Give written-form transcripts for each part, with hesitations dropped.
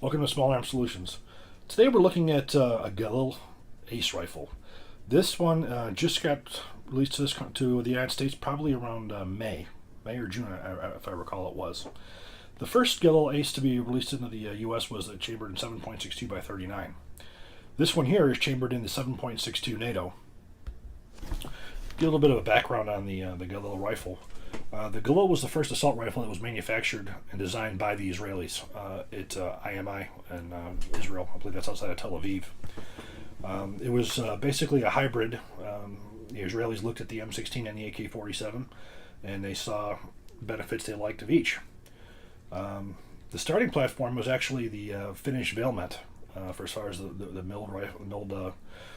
Welcome to Small Arm Solutions. Today we're looking at a Galil ACE rifle. This one just got released to the United States probably around May or June, if I recall it was. The first Galil ACE to be released into the U.S. was chambered in 7.62x39. This one here is chambered in the 7.62 NATO. Give a little bit of a background on the Galil rifle. The Galil was the first assault rifle that was manufactured and designed by the Israelis at IMI in Israel. I believe that's outside of Tel Aviv. It was basically a hybrid. The Israelis looked at the M16 and the AK-47, and they saw benefits they liked of each. The starting platform was actually the finished bayonet, for as far as the milled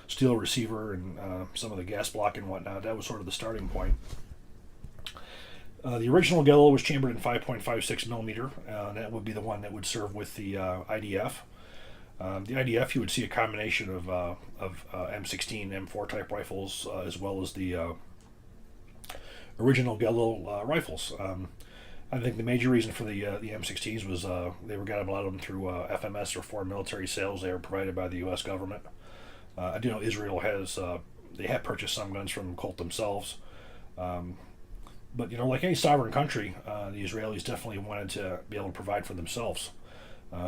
steel receiver and some of the gas block and whatnot. That was sort of the starting point. The original Galil was chambered in 5.56mm. That would be the one that would serve with the IDF. The IDF, you would see a combination of M16, M4 type rifles, as well as the original Galil rifles. I think the major reason for the M16s was they got a lot of them through FMS or foreign military sales. They were provided by the U.S. government. I do know Israel they have purchased some guns from Colt themselves. But, like any sovereign country, the Israelis definitely wanted to be able to provide for themselves,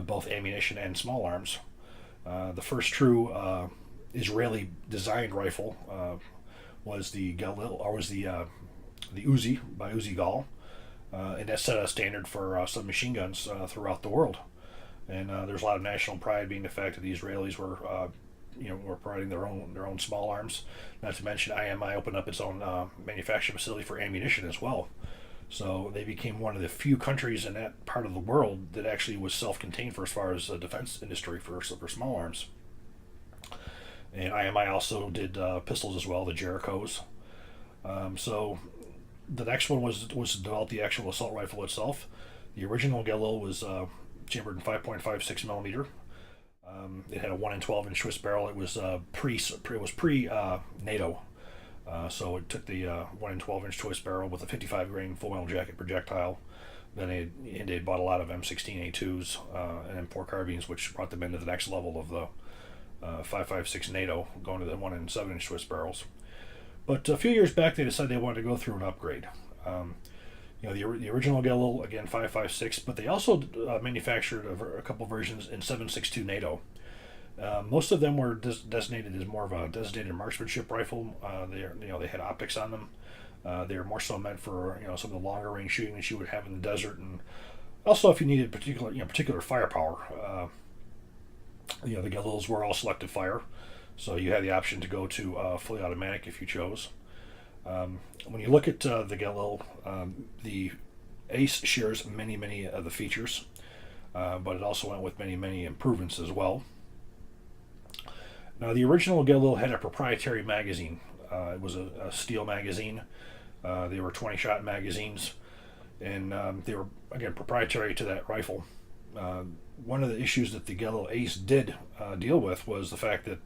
both ammunition and small arms. The first true Israeli-designed rifle was the Galil, or was the Uzi by Uzi Gal, and that set a standard for submachine guns throughout the world. And there's a lot of national pride being the fact that the Israelis were providing their own small arms. Not to mention, IMI opened up its own manufacturing facility for ammunition as well. So they became one of the few countries in that part of the world that actually was self-contained for as far as the defense industry for small arms. And IMI also did pistols as well, the Jerichos. So the next one was to develop the actual assault rifle itself. The original Galil was chambered in 5.56mm. It had a 1 12-inch twist barrel. It was pre NATO, so it took the 1 12-inch twist barrel with a 55-grain full metal jacket projectile. Then they bought a lot of M16A2s and M4 carbines, which brought them into the next level of the 5.56 NATO, going to the 1 7-inch twist barrels. But a few years back, they decided they wanted to go through an upgrade. The original Galil, again 5.56, but they also manufactured a couple versions in 7.62 NATO. Most of them were designated as more of a designated marksmanship rifle. They had optics on them. They were more so meant for some of the longer range shooting that you would have in the desert, and also if you needed particular firepower. The Galils were all selective fire, so you had the option to go to fully automatic if you chose. When you look at the Galil, the ACE shares many of the features, but it also went with many improvements as well. Now, the original Galil had a proprietary magazine. It was a steel magazine. They were 20-shot magazines, and they were, again, proprietary to that rifle. One of the issues that the Galil ACE did deal with was the fact that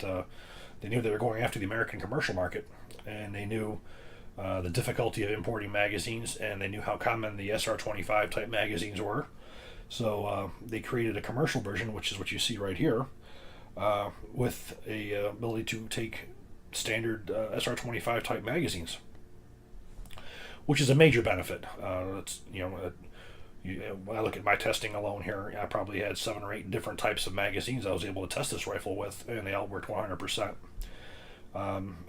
they knew they were going after the American commercial market, and they knew the difficulty of importing magazines, and they knew how common the SR-25 type magazines were. So they created a commercial version, which is what you see right here, with a ability to take standard SR-25 type magazines, which is a major benefit. When I look at my testing alone here, I probably had 7 or 8 different types of magazines I was able to test this rifle with, and they all worked 100%.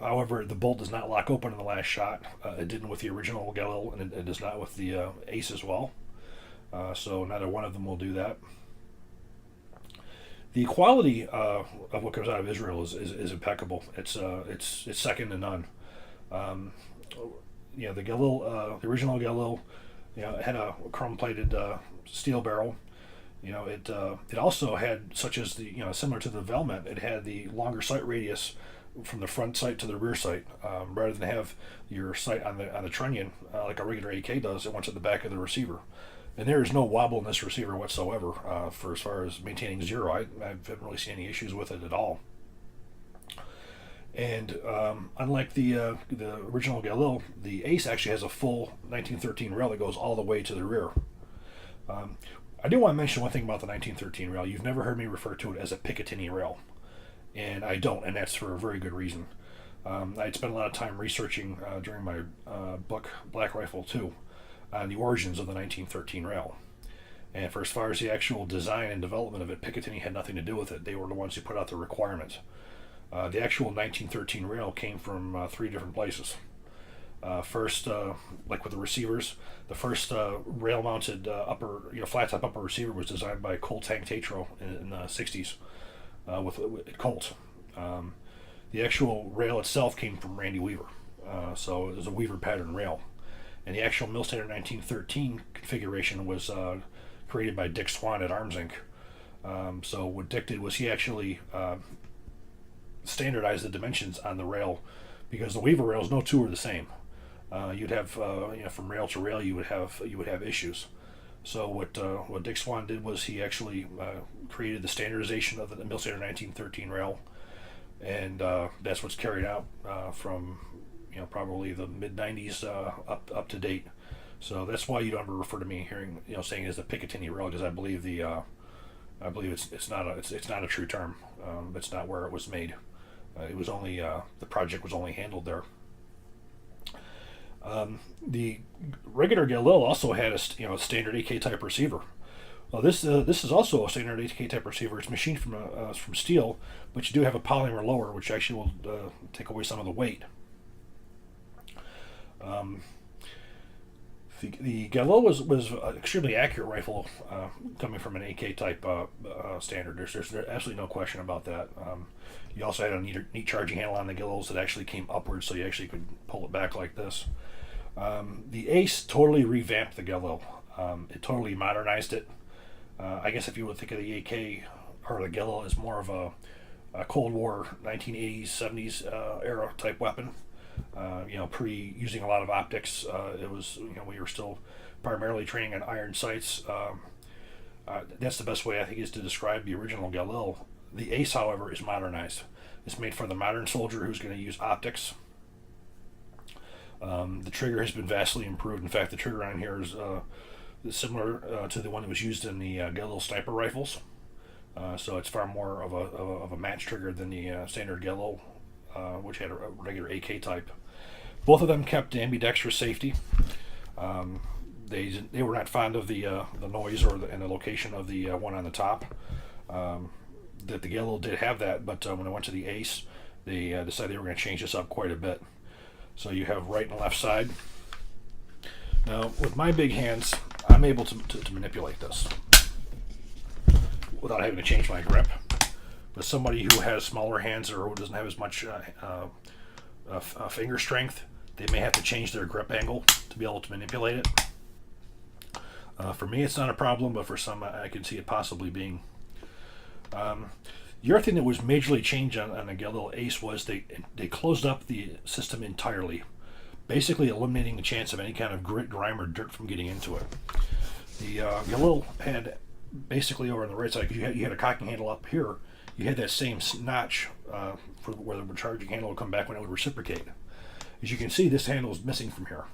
However, the bolt does not lock open in the last shot. It didn't with the original Galil, and it does not with the ACE as well. So neither one of them will do that. The quality of what comes out of Israel is impeccable. It's second to none. The Galil, the original Galil, it had a chrome-plated steel barrel. It also had, such as similar to the Velmet, it had the longer sight radius from the front sight to the rear sight, rather than have your sight on the trunnion like a regular AK does. It went to the back of the receiver, and there is no wobble in this receiver whatsoever. For as far as maintaining zero, I haven't really seen any issues with it at all. And unlike the original Galil, the ACE actually has a full 1913 rail that goes all the way to the rear. I do want to mention one thing about the 1913 rail. You've never heard me refer to it as a Picatinny rail, and I don't, and that's for a very good reason. I'd spent a lot of time researching during my book Black Rifle 2 on the origins of the 1913 rail. And for as far as the actual design and development of it, Picatinny had nothing to do with it. They were the ones who put out the requirements. The actual 1913 rail came from 3 different places. First, like with the receivers, the first rail-mounted flat-top upper receiver was designed by Colt Hank Tatro in the 60s with Colt. The actual rail itself came from Randy Weaver, so it was a Weaver pattern rail. And the actual Mill Standard 1913 configuration was created by Dick Swan at Arms Inc. So what Dick did was he actually standardized the dimensions on the rail, because the Weaver rails, no two are the same. You'd have from rail to rail you would have issues. So what Dick Swan did was he actually created the standardization of the Mill Standard 1913 rail, and that's what's carried out from probably the mid 90s up to date. So that's why you don't ever refer to me saying it's the Picatinny rail, because I believe it's not a true term. It's not where it was made. It was only the project was only handled there. The regular Galil also had a standard AK type receiver. Well, this is also a standard AK type receiver. It's machined from steel, but you do have a polymer lower, which actually will take away some of the weight. The Galil was an extremely accurate rifle coming from an AK type standard. There's absolutely no question about that. You also had a neat charging handle on the Galils that actually came upwards, so you actually could pull it back like this. The ACE totally revamped the Galil. It totally modernized it. I guess if you would think of the AK or the Galil as more of a Cold War 1980s, 70s era type weapon. Pre using a lot of optics. It was, we were still primarily training on iron sights. That's the best way I think is to describe the original Galil. The ACE, however, is modernized. It's made for the modern soldier who's going to use optics. The trigger has been vastly improved. In fact, the trigger on here is similar to the one that was used in the Galil sniper rifles. So it's far more of a match trigger than the standard Galil, which had a regular AK type. Both of them kept ambidextrous safety. They were not fond of the noise and the location of the one on the top. That the Galil did have that, but when I went to the ACE, they decided they were going to change this up quite a bit. So you have right and left side. Now, with my big hands, I'm able to manipulate this without having to change my grip. But somebody who has smaller hands or who doesn't have as much finger strength, they may have to change their grip angle to be able to manipulate it. For me, it's not a problem, but for some, I can see it possibly being. The other thing that was majorly changed on the Galil ACE was they closed up the system entirely, basically eliminating the chance of any kind of grit, grime, or dirt from getting into it. The Galil had basically over on the right side, because you had a cocking handle up here, you had that same notch for where the charging handle would come back when it would reciprocate. As you can see, this handle is missing from here,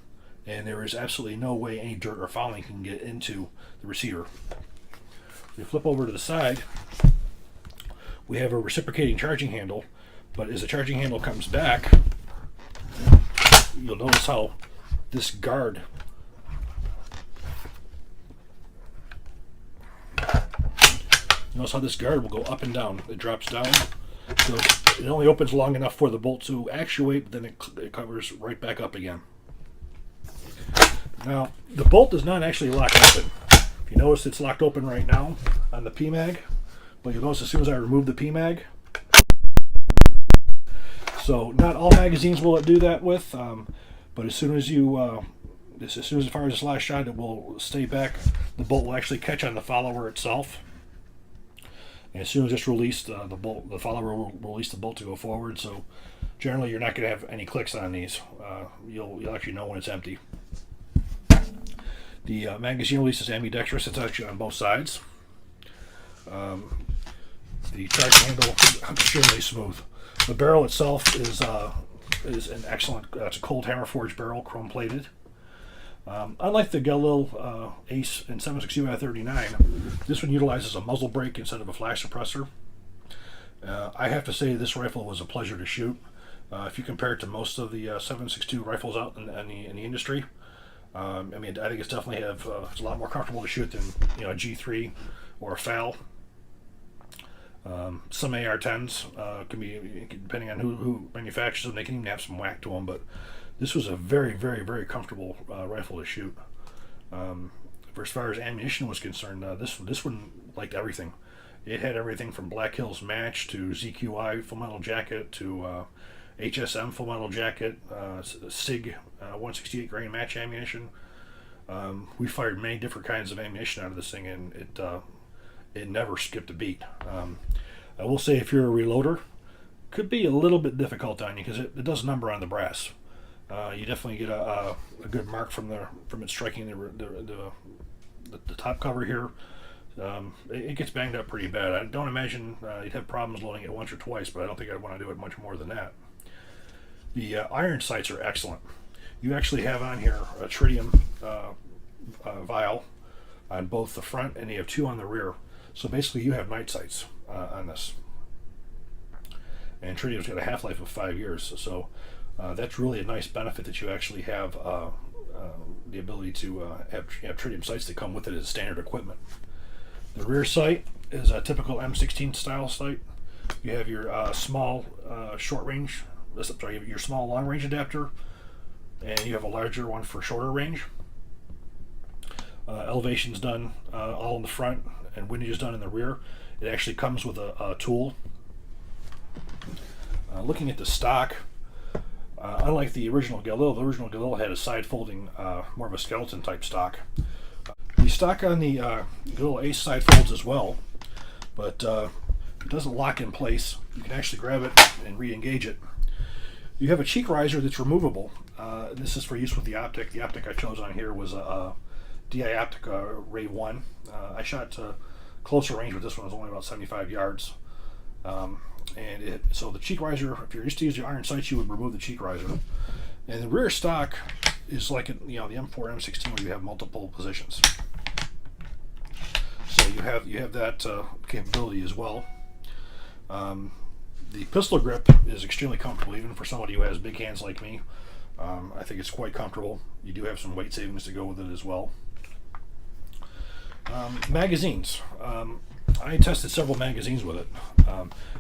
and there is absolutely no way any dirt or fouling can get into the receiver. If we flip over to the side, we have a reciprocating charging handle, but as the charging handle comes back, you'll notice how this guard will go up and down. It drops down, so it only opens long enough for the bolt to actuate, but then it covers right back up again. Now, the bolt does not actually lock open. If you notice, it's locked open right now on the PMag, but you'll notice as soon as I remove the PMag, so not all magazines will it do that with, but as soon as as far as this last shot, it will stay back. The bolt will actually catch on the follower itself. And as soon as it's released, the follower will release the bolt to go forward. So generally, you're not going to have any clicks on these. You'll actually know when it's empty. The magazine release is ambidextrous. It's actually on both sides. The charging handle is extremely smooth. The barrel itself is an excellent. It's a cold hammer forged barrel, chrome plated. Unlike the Galil ACE and 7.62x51mm, this one utilizes a muzzle brake instead of a flash suppressor. I have to say this rifle was a pleasure to shoot. If you compare it to most of the 7.62 rifles out in the industry, I mean, I think it's definitely it's a lot more comfortable to shoot than a G3 or a FAL. Some AR-10s can be, depending on who manufactures them, they can even have some whack to them, but this was a very, very, very comfortable rifle to shoot. For as far as ammunition was concerned, this one liked everything. It had everything from Black Hills Match to ZQI full metal jacket to HSM full metal jacket, SIG 168 grain match ammunition. We fired many different kinds of ammunition out of this thing, and it never skipped a beat. I will say, if you're a reloader, could be a little bit difficult on you because it does number on the brass. You definitely get a good mark from it striking the top cover here. It gets banged up pretty bad. I don't imagine you'd have problems loading it once or twice, but I don't think I'd want to do it much more than that. The iron sights are excellent. You actually have on here a tritium vial on both the front, and you have two on the rear. So basically you have night sights on this. And tritium's got a half-life of 5 years, so that's really a nice benefit, that you actually have the ability to have tritium sights that come with it as standard equipment. The rear sight is a typical M16 style sight. You have your small short range, your small long range adapter, and you have a larger one for shorter range. Elevation's done all in the front, and windage is done in the rear. It actually comes with a tool. Looking at the stock, unlike the original Galil had a side folding, more of a skeleton type stock. The stock on the Galil ACE side folds as well, but it doesn't lock in place. You can actually grab it and re-engage it. You have a cheek riser that's removable. This is for use with the optic. The optic I chose on here was a DI optic Ray 1. I shot closer range with this one. It was only about 75 yards. So the cheek riser, if you're used to using iron sights, you would remove the cheek riser. And the rear stock is like the M4 M16, where you have multiple positions. So you have that capability as well. The pistol grip is extremely comfortable, even for somebody who has big hands like me. I think it's quite comfortable. You do have some weight savings to go with it as well. Magazines. I tested several magazines with it.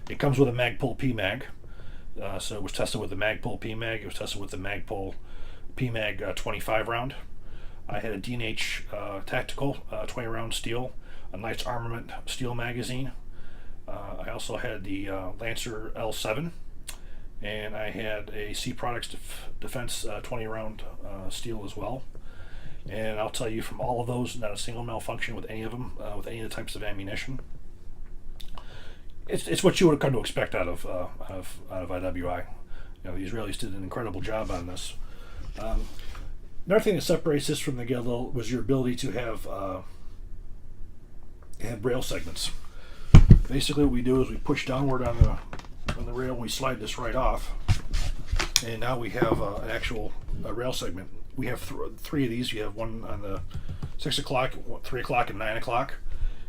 It comes with a Magpul PMag. So it was tested with the Magpul PMag. It was tested with the Magpul PMag 25 round. I had a D&H Tactical 20 round steel, a Knights Armament steel magazine. I also had the Lancer L7, and I had a C Products Defense 20 round steel as well. And I'll tell you, from all of those, not a single malfunction with any of them, with any of the types of ammunition. It's what you would come to expect out of IWI. The Israelis did an incredible job on this. Another thing that separates this from the Galil was your ability to have rail segments. Basically, what we do is we push downward on the rail, and we slide this right off, and now we have an actual rail segment. We have three of these. You have one on the 6 o'clock, 3 o'clock, and 9 o'clock.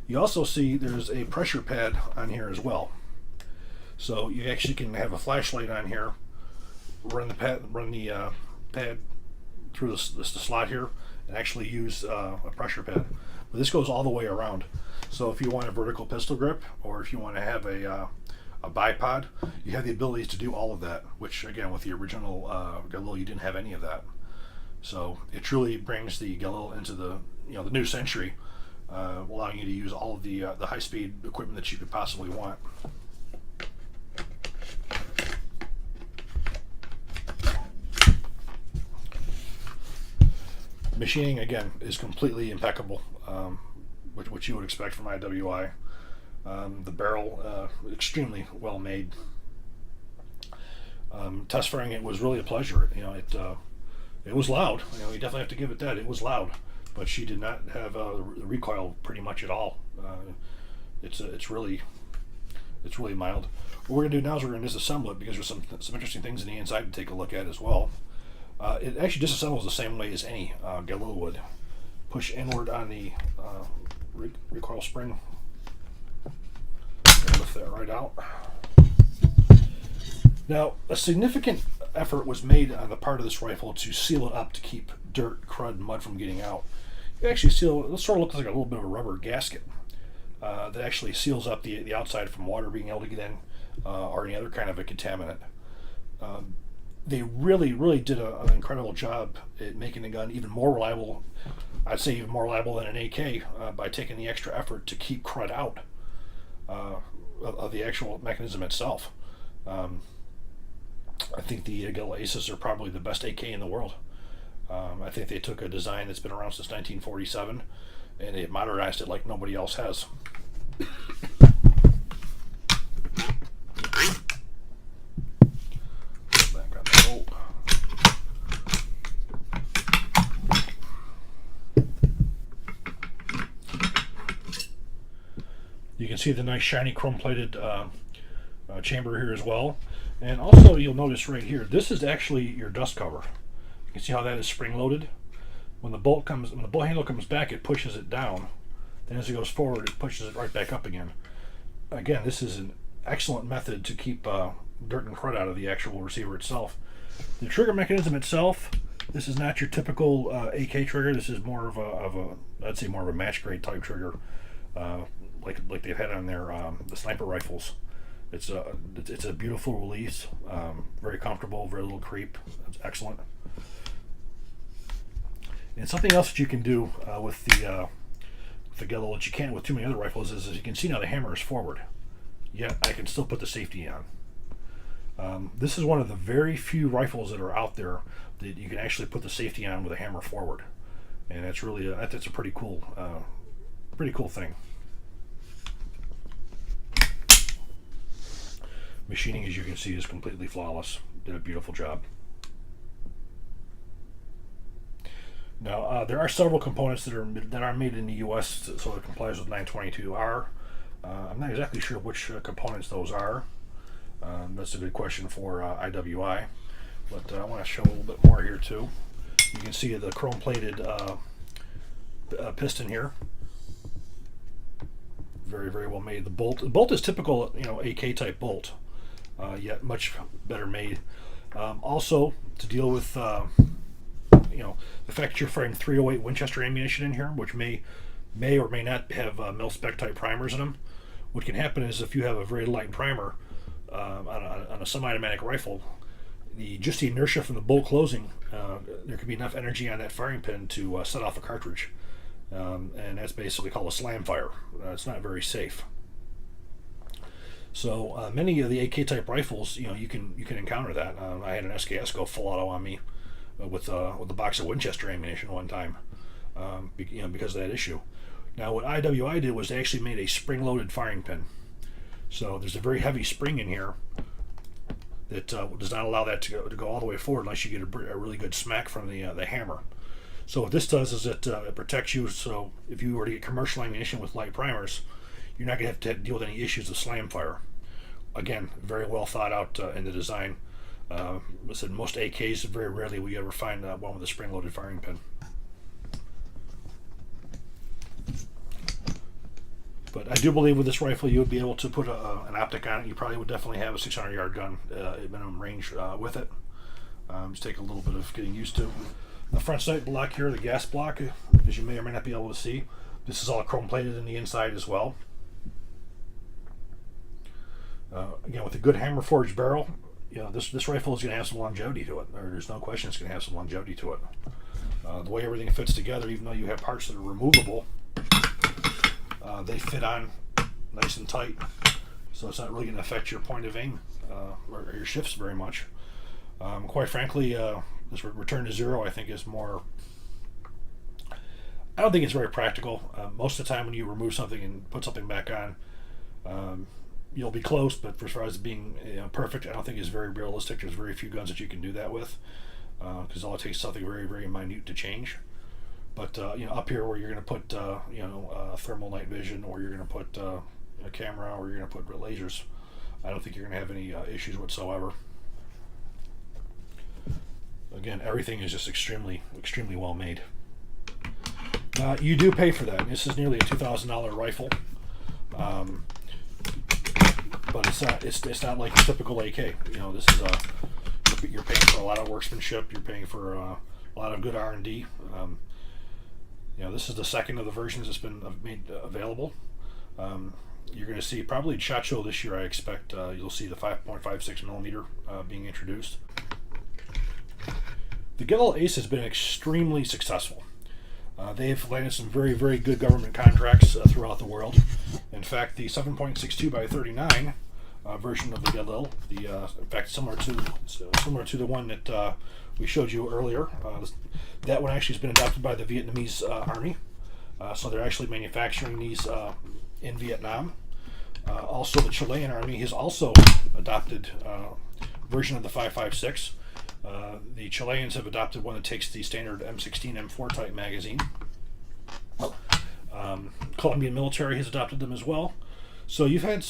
You also see there's a pressure pad on here as well. So you actually can have a flashlight on here, run the pad through the slot here, and actually use a pressure pad. But this goes all the way around. So if you want a vertical pistol grip, or if you want to have a bipod, you have the ability to do all of that, which again, with the original Galil, you didn't have any of that. So it truly brings the Galil into the new century, allowing you to use all of the high-speed equipment that you could possibly want. Machining, again, is completely impeccable, which you would expect from IWI. The barrel, extremely well made. Test firing it was really a pleasure. It was loud. You definitely have to give it that. It was loud, but she did not have recoil pretty much at all. It's really mild. What we're gonna do now is we're gonna disassemble it, because there's some interesting things in the inside to take a look at as well. It actually disassembles the same way as any Galil would. Push inward on the recoil spring and lift that right out. Now, a significant effort was made on the part of this rifle to seal it up to keep dirt, crud, and mud from getting out. You actually seal it sort of looks like a little bit of a rubber gasket that actually seals up the outside from water being able to get in or any other kind of a contaminant. They really did an incredible job at making the gun even more reliable. I'd say even more reliable than an AK by taking the extra effort to keep crud out of the actual mechanism itself. I think the Galil ACEs are probably the best AK in the world. I think they took a design that's been around since 1947 and they modernized it like nobody else has. Back on the bolt. You can see the nice shiny chrome-plated chamber here as well. And also you'll notice right here, this is actually your dust cover. You can see how that is spring-loaded. When the bolt handle comes back, it pushes it down. Then as it goes forward, it pushes it right back up again. Again, this is an excellent method to keep dirt and crud out of the actual receiver itself. The trigger mechanism itself, this is not your typical AK trigger. This is more of a I'd say more of a match grade type trigger, like they've had on their the sniper rifles. It's a beautiful release, very comfortable, very little creep. It's excellent. And something else that you can do with the Galil that you can't with too many other rifles is, as you can see now, the hammer is forward. Yet I can still put the safety on. This is one of the very few rifles that are out there that you can actually put the safety on with a hammer forward, and that's really that's a pretty cool thing. Machining, as you can see, is completely flawless. Did a beautiful job. Now, there are several components that are made in the U.S. so it complies with 922R. I'm not exactly sure which components those are. That's a good question for IWI. But I want to show a little bit more here too. You can see the chrome-plated piston here. Very well made. The bolt is typical, AK type bolt, yet much better made. Also, to deal with the fact that you're firing .308 Winchester ammunition in here, which may or may not have mil-spec type primers in them. What can happen is if you have a very light primer on a semi-automatic rifle, just the inertia from the bolt closing, there could be enough energy on that firing pin to set off a cartridge, and that's basically called a slam fire. It's not very safe. So many of the AK type rifles, you can encounter that. I had an SKS go full auto on me with a box of Winchester ammunition one time, because of that issue. Now what IWI did was they actually made a spring-loaded firing pin. So there's a very heavy spring in here that does not allow that to go all the way forward unless you get a really good smack from the hammer. So what this does is it protects you. So if you were to get commercial ammunition with light primers, you're not going to have to deal with any issues of slam fire. Again, very well thought out in the design. I said most AKs, very rarely will you ever find one with a spring-loaded firing pin. But I do believe with this rifle you would be able to put an optic on it. You probably would definitely have a 600-yard gun at minimum range with it. Just take a little bit of getting used to. The front sight block here, the gas block, as you may or may not be able to see, this is all chrome-plated in the inside as well. Again, with a good hammer forged barrel, this rifle is going to have some longevity to it. There's no question it's going to have some longevity to it. The way everything fits together, even though you have parts that are removable, they fit on nice and tight, so it's not really going to affect your point of aim or your shifts very much. Quite frankly, this return to zero I think is more, I don't think it's very practical. Most of the time when you remove something and put something back on, you'll be close, but as far as being perfect, I don't think it's very realistic. There's very few guns that you can do that with, because all it takes is something very minute to change. But up here where you're going to put thermal night vision, or you're going to put a camera, or you're going to put lasers, I don't think you're going to have any issues whatsoever. Again, everything is just extremely well made. You do pay for that. This is nearly a $2,000 rifle, but it's not like a typical AK. You know, this is you're paying for a lot of workmanship. You're paying for a lot of good R&D. You know, this is the second of the versions that's been made available. You're going to see probably at SHOT Show this year. I expect you'll see the 5.56mm being introduced. The Galil ACE has been extremely successful. They've landed some very good government contracts throughout the world. In fact, the 7.62x39 version of the Galil, in fact similar to the one that we showed you earlier, that one actually has been adopted by the Vietnamese Army. So they're actually manufacturing these in Vietnam. Also, the Chilean Army has also adopted version of the 5.56. The Chileans have adopted one that takes the standard M16 M4 type magazine. Colombian military has adopted them as well. So you've had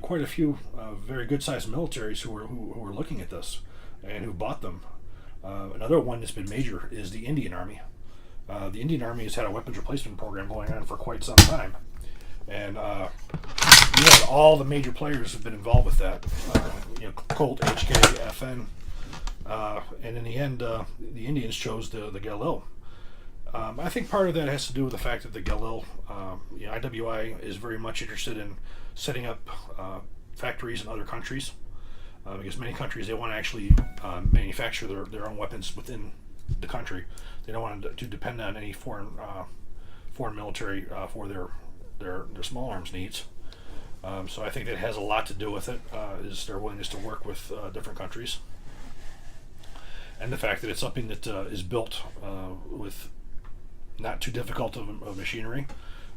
quite a few very good sized militaries who are looking at this and who bought them. Another one that's been major is the Indian Army. The Indian Army has had a weapons replacement program going on for quite some time, and all the major players have been involved with that. Colt, HK, FN. And in the end, the Indians chose the Galil. I think part of that has to do with the fact that the Galil, IWI is very much interested in setting up factories in other countries, because many countries, they want to actually manufacture their own weapons within the country. They don't want to depend on any foreign military for their small arms needs. So I think that has a lot to do with it, is their willingness to work with different countries. And the fact that it's something that is built with not too difficult of machinery.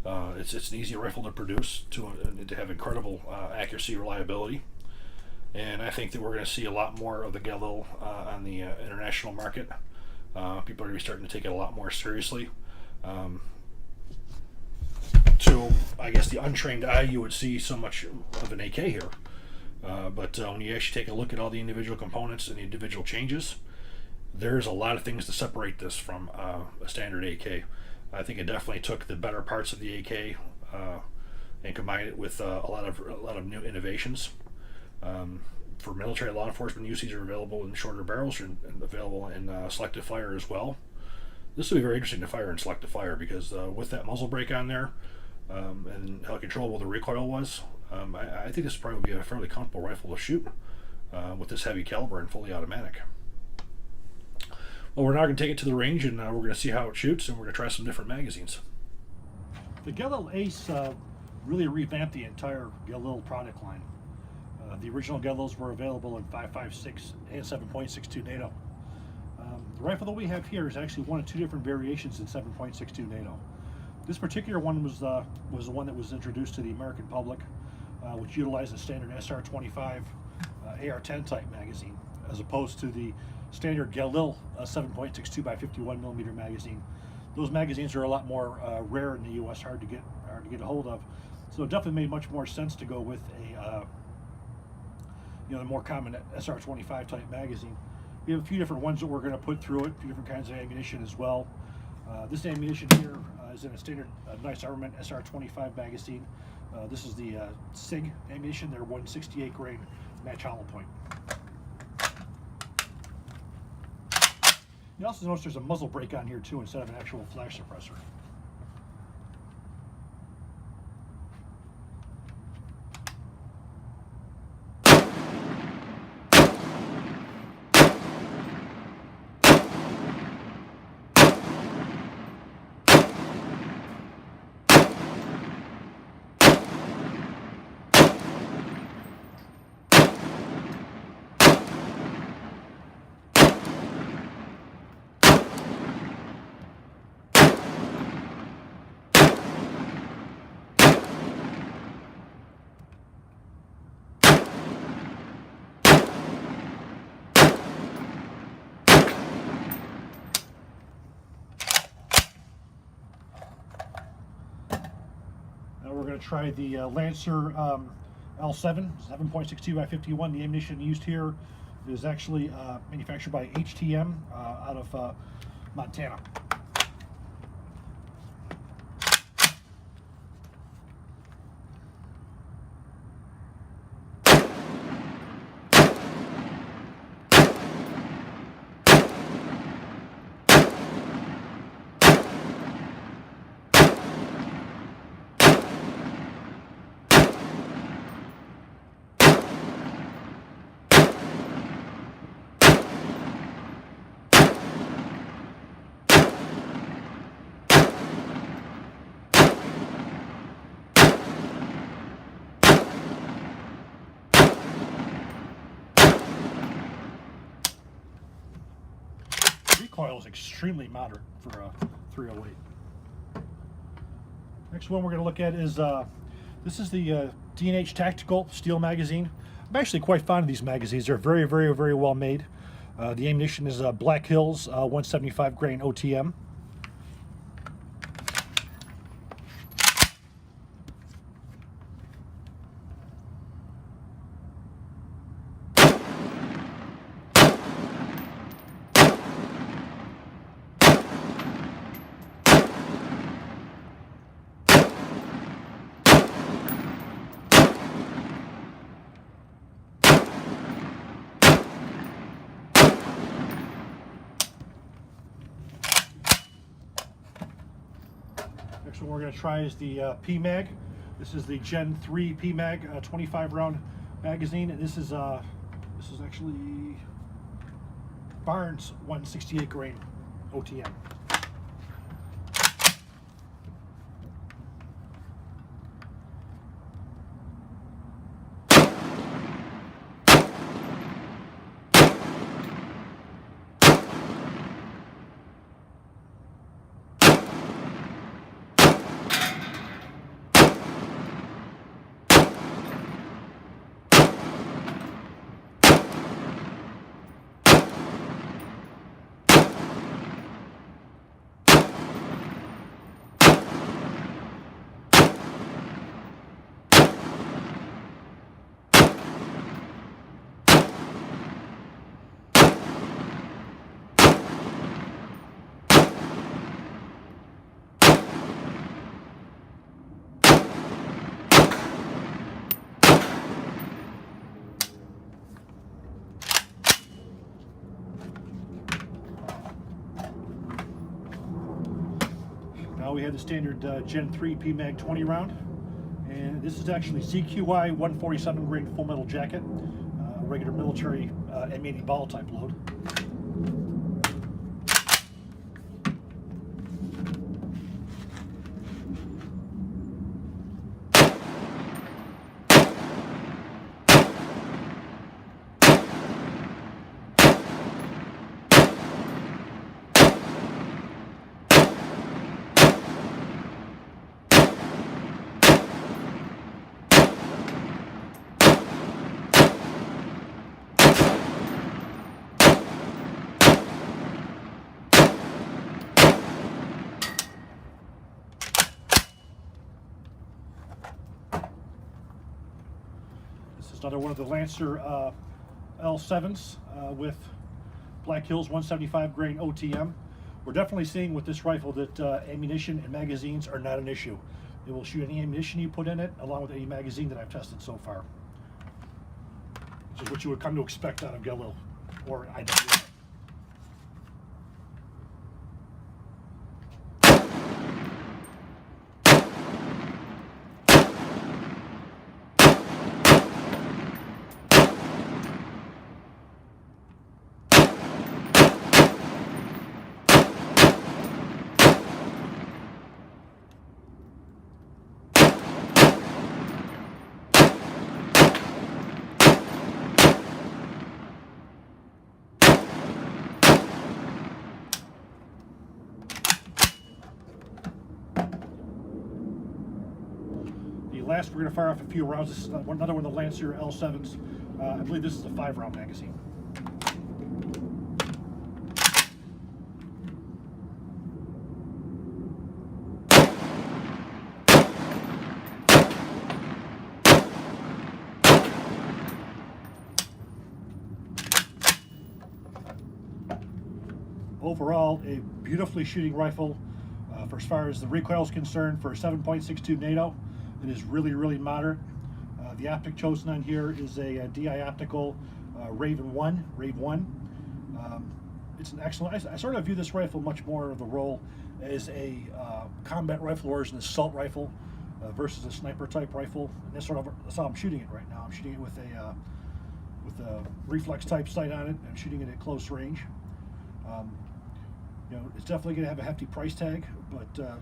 It's an easy rifle to produce, to have incredible accuracy, reliability. And I think that we're going to see a lot more of the Galil on the international market. People are going to be starting to take it a lot more seriously. To, I guess, the untrained eye, you would see so much of an AK here. But when you actually take a look at all the individual components and the individual changes, there's a lot of things to separate this from a standard AK. I think it definitely took the better parts of the AK and combined it with a lot of new innovations. For military law enforcement use, these are available in shorter barrels and available in selective fire as well. This will be very interesting to fire in selective fire, because with that muzzle brake on there and how controllable the recoil was, I think this will probably be a fairly comfortable rifle to shoot with this heavy caliber and fully automatic. Well, we're now going to take it to the range, and we're going to see how it shoots, and we're going to try some different magazines. The Galil ACE really revamped the entire Galil product line. The original Galils were available in 5.56 and 7.62 NATO. The rifle that we have here is actually one of two different variations in 7.62 NATO. This particular one was the one that was introduced to the American public, which utilized a standard SR-25 AR-10 type magazine, as opposed to the standard Galil 7.62x51mm magazine. Those magazines are a lot more rare in the U.S., hard to get a hold of. So it definitely made much more sense to go with the more common SR-25 type magazine. We have a few different ones that we're going to put through it, a few different kinds of ammunition as well. This ammunition here is in a standard nice armament SR-25 magazine. This is the SIG ammunition, their 168 grain match hollow point. You also notice there's a muzzle brake on here too, instead of an actual flash suppressor. Now we're going to try the Lancer L7, 7.62x51. The ammunition used here is actually manufactured by HTM out of Montana. Recoil is extremely moderate for a 308. Next one we're going to look at is this is the D&H Tactical Steel magazine. I'm actually quite fond of these magazines. They're very, very, very well made. The ammunition is Black Hills 175 grain OTM. Next one we're going to try is the PMag. This is the Gen 3 PMag 25 round magazine, and this is actually Barnes 168 grain OTM. Now we have the standard Gen 3 PMag 20 round, and this is actually CQI 147 grain full metal jacket, regular military M80 ball type load. This is another one of the Lancer L7s with Black Hills 175 grain OTM. We're definitely seeing with this rifle that ammunition and magazines are not an issue. It will shoot any ammunition you put in it, along with any magazine that I've tested so far. Which is what you would come to expect out of Galil or IW. Last, we're going to fire off a few rounds. This is another one of the Lancer L7s. I believe this is a 5-round magazine. overall, a beautifully shooting rifle. For as far as the recoil is concerned, for a 7.62 NATO, it is really, really moderate. The optic chosen on here is a DI Optical Rave 1. It's an excellent. I sort of view this rifle much more of the role as a combat rifle or as an assault rifle versus a sniper type rifle. And that's how I'm shooting it right now. I'm shooting it with a reflex type sight on it. I'm shooting it at close range. It's definitely going to have a hefty price tag, but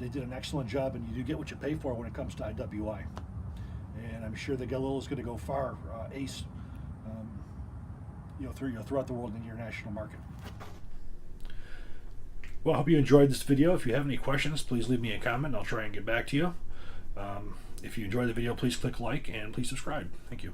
they did an excellent job, and you do get what you pay for when it comes to IWI. And I'm sure the Galil is going to go far, ACE, throughout the world in the international market. Well, I hope you enjoyed this video. If you have any questions, please leave me a comment. I'll try and get back to you. If you enjoyed the video, please click like and please subscribe. Thank you.